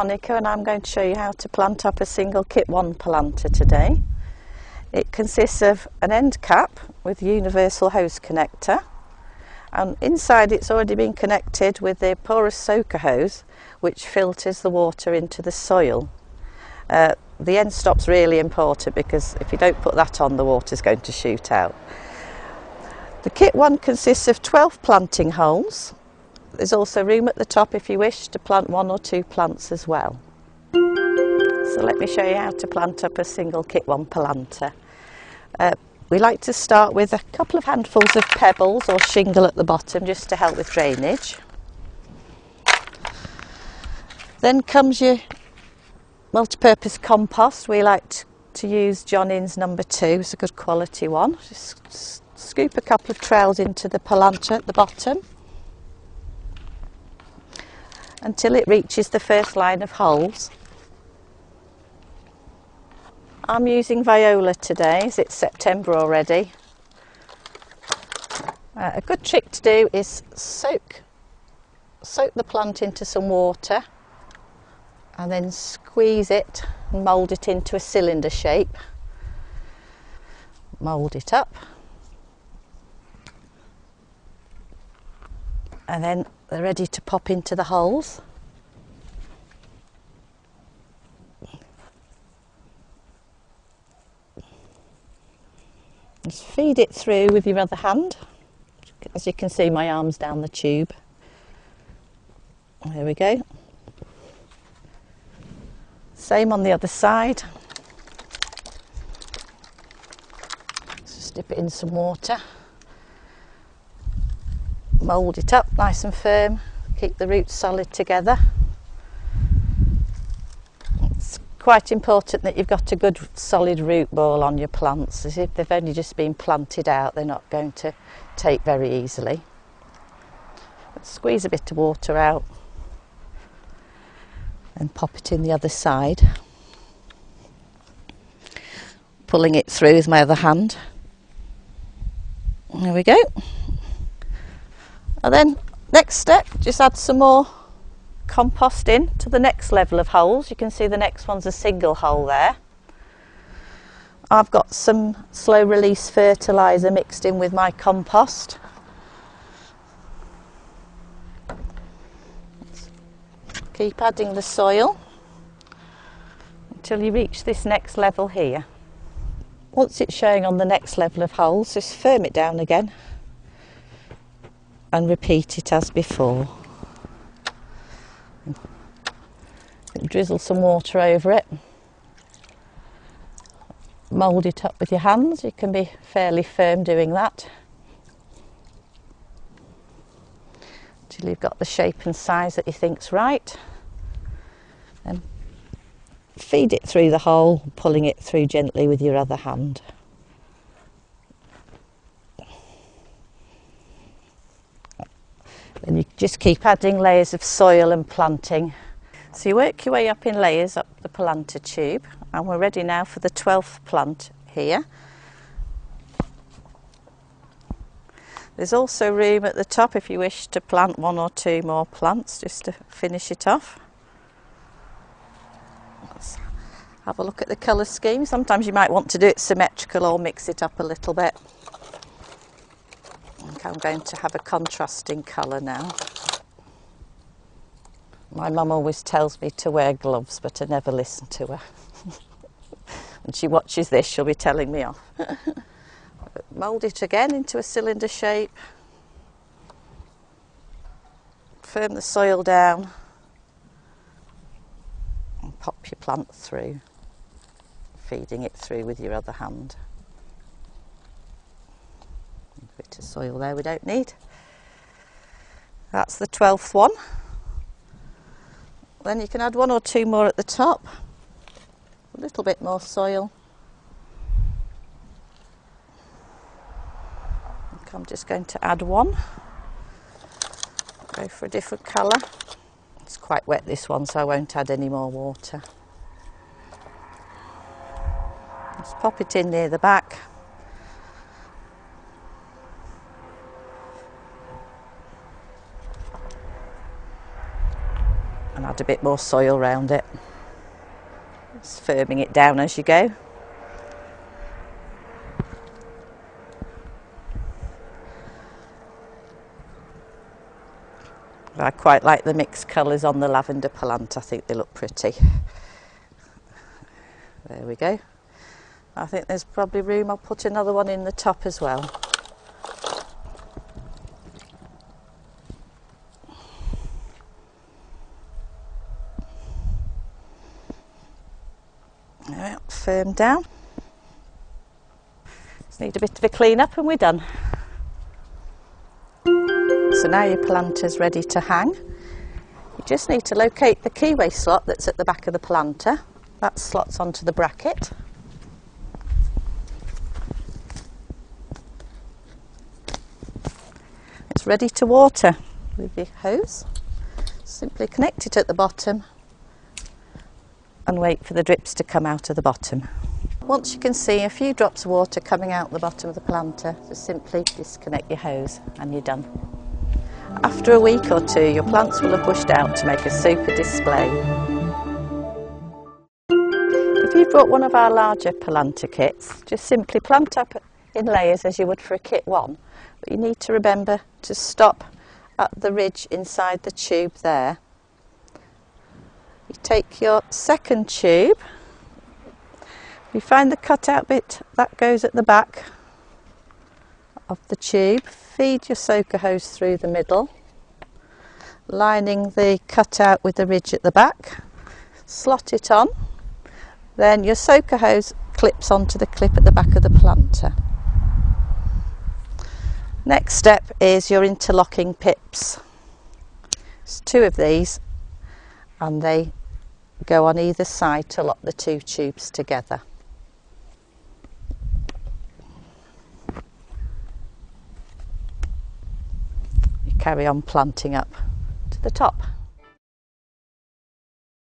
Monica and I'm going to show you how to plant up a single kit 1 Polanter today. It consists of an end cap with universal hose connector, and inside it's already been connected with the porous soaker hose which filters the water into the soil. The end stop's really important because if you don't put that on, the water's going to shoot out. The kit 1 consists of 12 planting holes. There's also room at the top if you wish to plant 1 or 2 plants as well. So let me show you how to plant up a single kit 1 Polanter. We like to start with a couple of handfuls of pebbles or shingle at the bottom just to help with drainage. Then comes your multi-purpose compost. We like to use John Innes number 2, it's a good quality one. Just scoop a couple of trails into the Polanter at the bottom until it reaches the first line of holes. I'm using viola today as it's September already. A good trick to do is soak the plant into some water and then squeeze it and mould it into a cylinder shape. Mould it up and then they're ready to pop into the holes. Just feed it through with your other hand. As you can see, my arm's down the tube. There we go. Same on the other side. Just dip it in some water. Mould it up nice and firm. Keep the roots solid together. It's quite important that you've got a good solid root ball on your plants, as if they've only just been planted out, they're not going to take very easily. But squeeze a bit of water out and pop it in the other side, pulling it through with my other hand. There we go. And then next step, just add some more compost in to the next level of holes. You can see the next one's a single hole there. I've got some slow release fertiliser mixed in with my compost. Keep adding the soil until you reach this next level here. Once it's showing on the next level of holes, just firm it down again and repeat it as before. Drizzle some water over it. Mould it up with your hands. You can be fairly firm doing that until you've got the shape and size that you think's right. Then feed it through the hole, pulling it through gently with your other hand. Then you just keep adding layers of soil and planting. So you work your way up in layers up the Polanter tube, and we're ready now for the 12th plant here. There's also room at the top if you wish to plant 1 or 2 more plants just to finish it off. Let's have a look at the colour scheme. Sometimes you might want to do it symmetrical or mix it up a little bit. I think I'm going to have a contrasting colour now. My mum always tells me to wear gloves, but I never listen to her. When she watches this, she'll be telling me off. Mould it again into a cylinder shape. Firm the soil down and pop your plant through, feeding it through with your other hand. A bit of soil there we don't need. That's the 12th one. Then you can add 1 or 2 more at the top, a little bit more soil. I'm just going to add 1, go for a different colour. It's quite wet this one, so I won't add any more water. Just pop it in near the back. Add a bit more soil around it. Just firming it down as you go. I quite like the mixed colours on the lavender Polanter. I think they look pretty. There we go. I think there's probably room. I'll put another one in the top as well. There, firm down. Just need a bit of a clean up and we're done. So now your Polanter's ready to hang. You just need to locate the keyway slot that's at the back of the Polanter. That slots onto the bracket. It's ready to water with the hose. Simply connect it at the bottom and wait for the drips to come out of the bottom. Once you can see a few drops of water coming out the bottom of the Polanter, just simply disconnect your hose and you're done. After a week or two, your plants will have bushed out to make a super display. If you brought one of our larger Polanter kits, just simply plant up in layers as you would for a kit 1, but you need to remember to stop at the ridge inside the tube there. You take your second tube, you find the cutout bit that goes at the back of the tube, feed your soaker hose through the middle, lining the cutout with the ridge at the back, slot it on, then your soaker hose clips onto the clip at the back of the Polanter. Next step is your interlocking pips. There's 2 of these and they go on either side to lock the 2 tubes together. You carry on planting up to the top.